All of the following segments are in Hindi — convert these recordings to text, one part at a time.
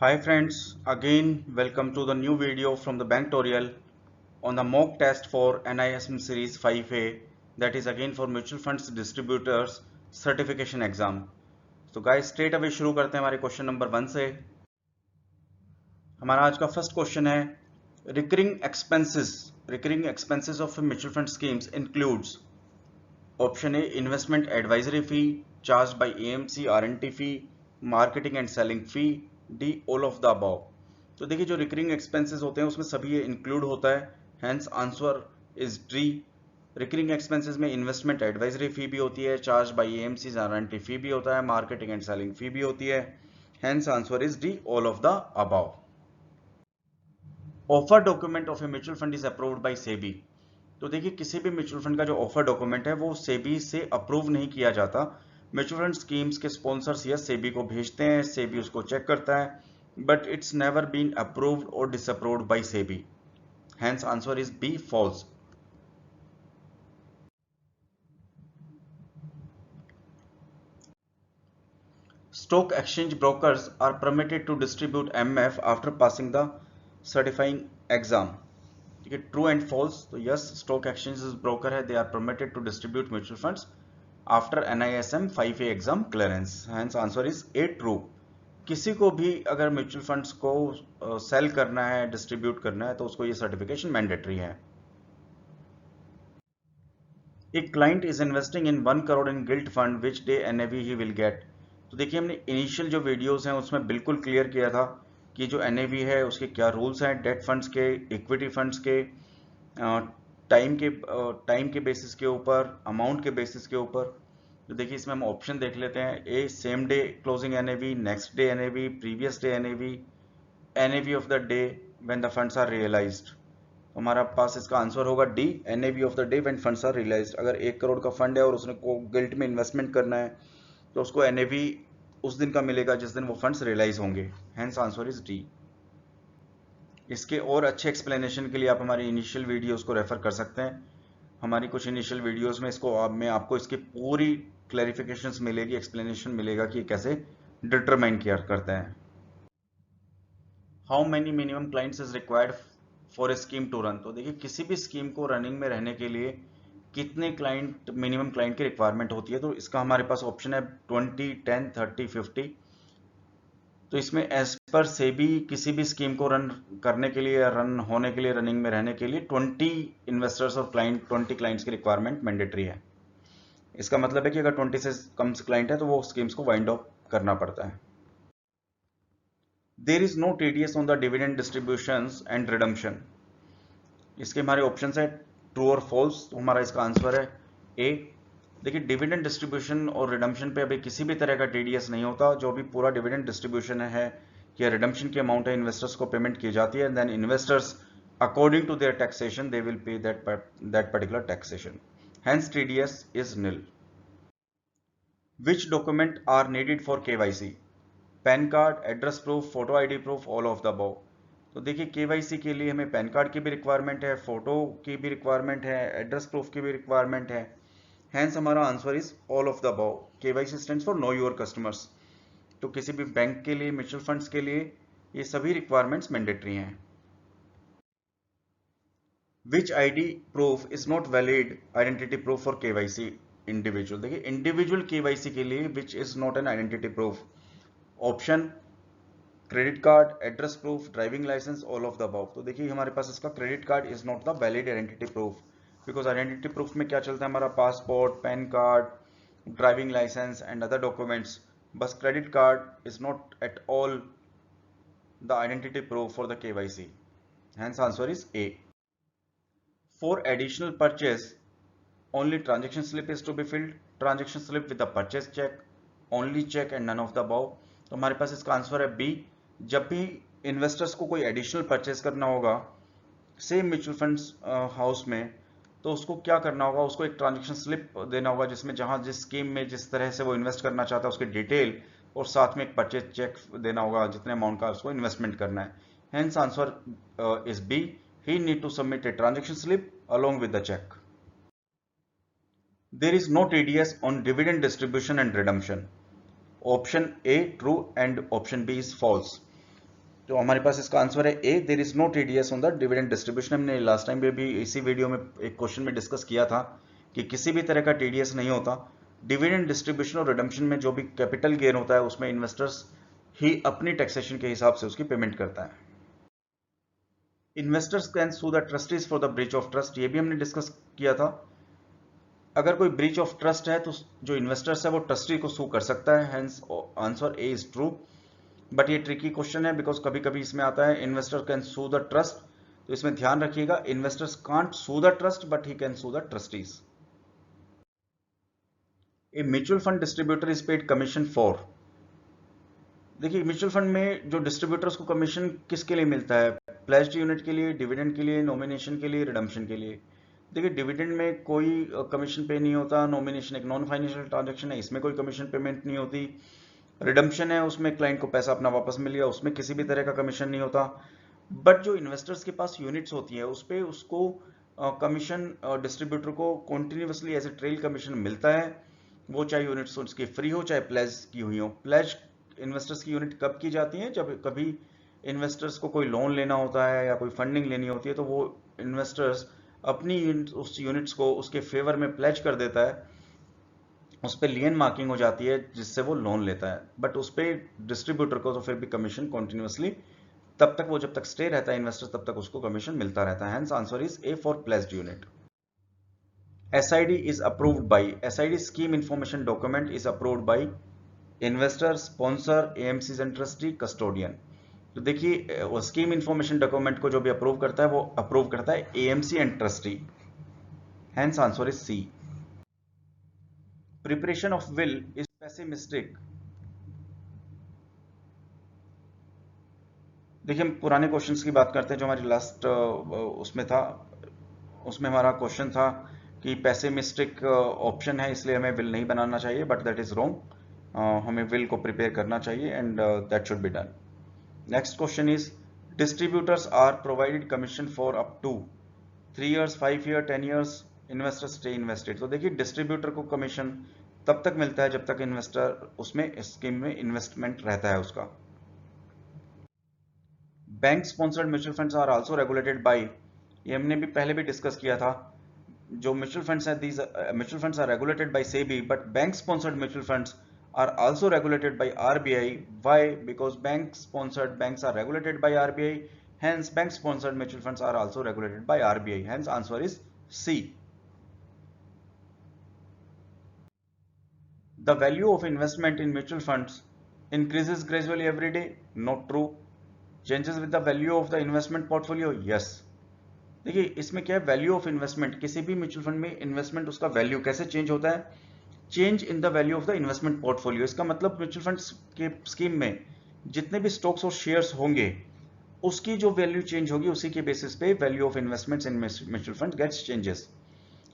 Hi friends, again welcome to the new video from the Banktorial on the mock test for NISM series 5A, that is again for mutual funds distributors certification exam. तो guys straight away शुरू करते हैं हमारे क्वेश्चन नंबर 1 से। हमारा आज का फर्स्ट क्वेश्चन है recurring expenses of mutual fund schemes includes option A investment advisory fee charge by AMC RNT fee marketing and selling fee D all of the above. तो देखिए जो रिकरिंग एक्सपेंसेस होते हैं उसमें सभी ये इंक्लूड होता है, hence answer is D. Recurring expenses में इन्वेस्टमेंट एडवाइजरी फी भी होती है, चार्ज बाय एएमसी आरएनटी फी भी होता है, मार्केटिंग एंड सेलिंग फी भी होती है, hence answer is D all of the above. Offer document of A mutual fund is approved by SEBI. तो देखिए किसी भी म्यूचुअल फंड का जो ऑफर डॉक्यूमेंट है वो सेबी से अप्रूव नहीं किया जाता। म्यूचुअल फंड स्कीम्स के स्पॉन्सर्स या सेबी को भेजते हैं, सेबी उसको चेक करता है, but it's never been approved और disapproved by SEBI, hence answer is B false. Stock exchange brokers are permitted to distribute MF after passing the certifying exam. ठीक है, ट्रू एंड फॉल्स। तो यस, स्टॉक एक्सचेंज ब्रोकर है, they are permitted to distribute mutual funds after NISM 5A exam clearance, hence answer is A true. किसी को भी अगर म्यूचुअल फंड्स को सेल करना है, डिस्ट्रीब्यूट करना है, तो उसको ये सर्टिफिकेशन मैंडेटरी है। एक client is investing in 1 crore in guilt fund, which day NAV he will get. तो देखिए हमने इनिशियल जो वीडियोस हैं उसमें बिल्कुल क्लियर किया था कि जो NAV है उसके क्या रूल्स हैं, डेट फंड्स के, इक्विटी फंड्स के, टाइम के बेसिस के ऊपर, अमाउंट के बेसिस के ऊपर। तो देखिए इसमें हम ऑप्शन देख लेते हैं। A same day closing NAV, next day NAV, previous day NAV, NAV of the day when the funds are realised. तो हमारा पास इसका आंसर होगा D, NAV of the day when funds are realised. अगर 1 करोड़ का फंड है और उसने को गिल्ट में इन्वेस्टमेंट करना है तो उसको NAV उस दिन का मिलेगा जिस दिन वो फंड्स रियलाइज होंगे, हेंस आंसर इज डी। इसके और अच्छे एक्सप्लेनेशन के लिए आप हमारी इनिशियल वीडियोस को रेफर कर सकते हैं। हमारी कुछ इनिशियल वीडियोस में में आपको इसकी पूरी क्लैरिफिकेशंस मिलेगी, एक्सप्लेनेशन मिलेगा कि कैसे डिटरमाइन किया करते हैं। How many minimum clients is required for a scheme to run. तो देखिए किसी भी स्कीम को रनिंग में रहने के लिए कितने क्लाइंट, मिनिमम क्लाइंट की रिक्वायरमेंट होती है। तो इसका हमारे पास ऑप्शन है 20, 10, 30, 50। तो इसमें एज पर सेबी किसी भी स्कीम को रन करने के लिए, रन होने के लिए, रनिंग में रहने के लिए 20 इन्वेस्टर्स और क्लाइंट, 20 क्लाइंट्स की रिक्वायरमेंट मैंडेटरी है। इसका मतलब है कि अगर 20 से कम क्लाइंट है तो वो स्कीम्स को वाइंड अप करना पड़ता है। There is no TDS on the dividend distributions and redemption. इसके हमारे ऑप्शन है ट्रू और फॉल्स। तो हमारा इसका आंसर है ए। देखिए डिविडेंड डिस्ट्रीब्यूशन और रिडम्पशन पे अभी किसी भी तरह का TDS नहीं होता। जो भी पूरा डिविडेंड डिस्ट्रीब्यूशन है या रिडम्पशन की अमाउंट है, इन्वेस्टर्स को पेमेंट की जाती है, then investors according to their taxation they will pay that particular taxation, hence TDS is nil. Which document are needed for KYC? PAN card, address proof, photo ID proof, all of the above. तो देखिए KYC के लिए हमें पैन कार्ड की भी रिक्वायरमेंट है, फोटो की भी रिक्वायरमेंट है, एड्रेस प्रूफ की भी रिक्वायरमेंट है, हेंस हमारा answer is all of the above. KYC stands for know your customers. तो किसी भी बैंक के लिए, म्यूचुअल फंड्स के लिए ये सभी रिक्वायरमेंट्स मैंडेटरी हैं। Which ID proof is not valid identity proof for KYC individual. देखिए इंडिविजुअल KYC के लिए which is not an identity proof. Option credit card, address proof, driving licence, all of the above. तो देखिए हमारे पास इसका credit card is not the valid identity proof, because identity proof में क्या चलता है, हमारा passport, PAN card, driving licence and other documents. बस credit card is not at all the identity proof for the KYC, hence answer is A. For additional purchase only transaction slip is to be filled, transaction slip with the purchase check, only check and none of the above। तो हमारे पास इसका आंसर है बी। जब भी इन्वेस्टर्स को कोई एडिशनल परचेज करना होगा सेम म्यूचुअल फंड्स हाउस में, तो उसको क्या करना होगा, उसको एक ट्रांजेक्शन स्लिप देना होगा जिसमें जहां जिस स्कीम में जिस तरह से वो इन्वेस्ट करना चाहता है उसकी डिटेल और साथ में एक परचेज चेक देना होगा जितने अमाउंट का उसको इन्वेस्टमेंट करना है, hence answer is B. He need to submit a transaction slip along with the cheque. There is no TDS on dividend distribution and redemption. Option A true and option B is false. तो हमारे पास इसका आंसर है A, there is no TDS on the dividend distribution. हमने लास्ट टाइम भी इसी वीडियो में एक क्वेश्चन में डिस्कस किया था कि किसी भी तरह का टीडीएस नहीं होता। डिविडेंड डिस्ट्रीब्यूशन और रिडम्पशन में जो भी कैपिटल गेन होता है उसमें इन्वेस्टर्स ही अपनी टैक्सेशन के हिसाब से उसकी पेमेंट करता है। Investors can sue the trustees for the breach of trust, ये भी हमने डिस्कस किया था। अगर कोई ब्रीच ऑफ ट्रस्ट है तो जो इन्वेस्टर्स है वो ट्रस्टी को सू कर सकता है, hence answer A is true. But ये ट्रिकी क्वेश्चन है बिकॉज कभी कभी इसमें आता है investor can sue the trust, तो इसमें ध्यान रखिएगा investors can't sue the trust but he can sue the trustees. A mutual fund distributor is paid commission for, देखिए म्यूचुअल फंड में जो डिस्ट्रीब्यूटर्स को कमीशन किसके लिए मिलता है, प्लेज्ड यूनिट के लिए, डिविडेंड के लिए, नॉमिनेशन के लिए, रिडम्पशन के लिए। देखिए डिविडेंड में कोई कमीशन पे नहीं होता, नॉमिनेशन एक नॉन फाइनेंशियल ट्रांजैक्शन है, इसमें कोई कमीशन पेमेंट नहीं होती, रिडम्पशन है उसमें क्लाइंट को पैसा अपना वापस मिल गया, उसमें किसी भी तरह का कमीशन नहीं होता। बट जो इन्वेस्टर्स के पास यूनिट्स होती है उस पर उसको कमीशन डिस्ट्रीब्यूटर को continuously as a trail commission मिलता है, वो चाहे यूनिट्स उसकी फ्री हो चाहे प्लेज की हुई हो। प्लेज इन्वेस्टर्स की यूनिट कब की जाती है, जब कभी इन्वेस्टर्स को कोई लोन लेना होता है या कोई फंडिंग लेनी होती है तो वो इन्वेस्टर्स अपनी उस यूनिट्स को उसके फेवर में प्लेज कर देता है, उस पर लियन मार्किंग हो जाती है जिससे वो लोन लेता है। बट उस पर डिस्ट्रीब्यूटर को तो फिर भी कमीशन कॉन्टिन्यूसली तब तक वो जब तक स्टे रहता है इन्वेस्टर तब तक उसको कमीशन मिलता रहता है, hence answer is A for pledged unit. SID is approved by, SID scheme information document is approved by investor, sponsor, AMCs and trustee, custodian. तो देखिए वो स्कीम इंफॉर्मेशन डॉक्यूमेंट को जो भी अप्रूव करता है वो अप्रूव करता है AMC and trustee, hence answer is C. Preparation of will is pessimistic, देखिए हम पुराने क्वेश्चंस की बात करते हैं जो हमारी लास्ट उसमें था, उसमें हमारा क्वेश्चन था कि पेसिमिस्टिक ऑप्शन है इसलिए हमें विल नहीं बनाना चाहिए, बट दैट इज रॉन्ग, हमें विल को प्रिपेयर करना चाहिए and that should be done. Next question is distributors are provided commission for up to 3 years, 5 years, 10 years, investor stay invested. तो देखिए डिस्ट्रीब्यूटर को कमीशन तब तक मिलता है जब तक इन्वेस्टर उसमें स्कीम में इन्वेस्टमेंट रहता है उसका। Bank sponsored mutual funds are also regulated by, ये हमने भी पहले भी डिस्कस किया था, जो म्यूचुअल फंड्स हैं these mutual funds are regulated by SEBI, but bank sponsored mutual funds are also regulated by RBI. Why? Because bank sponsored banks are regulated by RBI, hence bank sponsored mutual funds are also regulated by RBI, hence answer is C. The value of investment in mutual funds increases gradually every day, not true. Changes with the value of the investment portfolio, yes. देखिए इसमें क्या है, वैल्यू ऑफ इन्वेस्टमेंट, किसी भी म्यूचुअल फंड में इन्वेस्टमेंट उसका वैल्यू कैसे चेंज होता है, change in the value of the investment portfolio. इसका मतलब म्यूचुअल फंड के स्कीम में जितने भी स्टॉक्स और शेयर्स होंगे उसकी जो वैल्यू चेंज होगी उसी के बेसिस पे value of investments in mutual fund gets changes,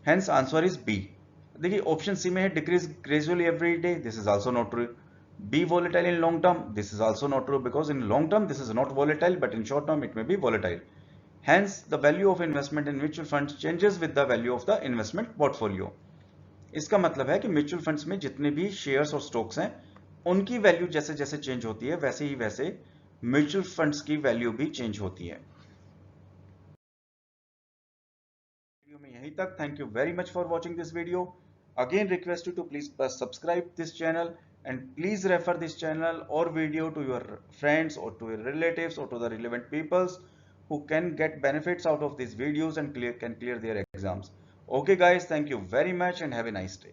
hence answer is B. देखिए ऑप्शन सी में है decrease gradually every day, this is also not true. B volatile in long term, this is also not true because in long term this is not volatile but in short term it may be volatile, hence the value of investment in mutual fund changes with the value of the investment portfolio. इसका मतलब है कि म्यूचुअल फंड्स में जितने भी शेयर्स और स्टॉक्स हैं उनकी वैल्यू जैसे जैसे चेंज होती है वैसे ही वैसे म्यूचुअल फंड्स की वैल्यू भी चेंज होती है। वीडियो में यहीं तक, thank you very much for watching this video. Again request you to please subscribe this channel and please refer this channel और video to your friends or to your relatives or to the relevant peoples who can get benefits out of these videos and can clear their exams. Okay guys, thank you very much and have a nice day.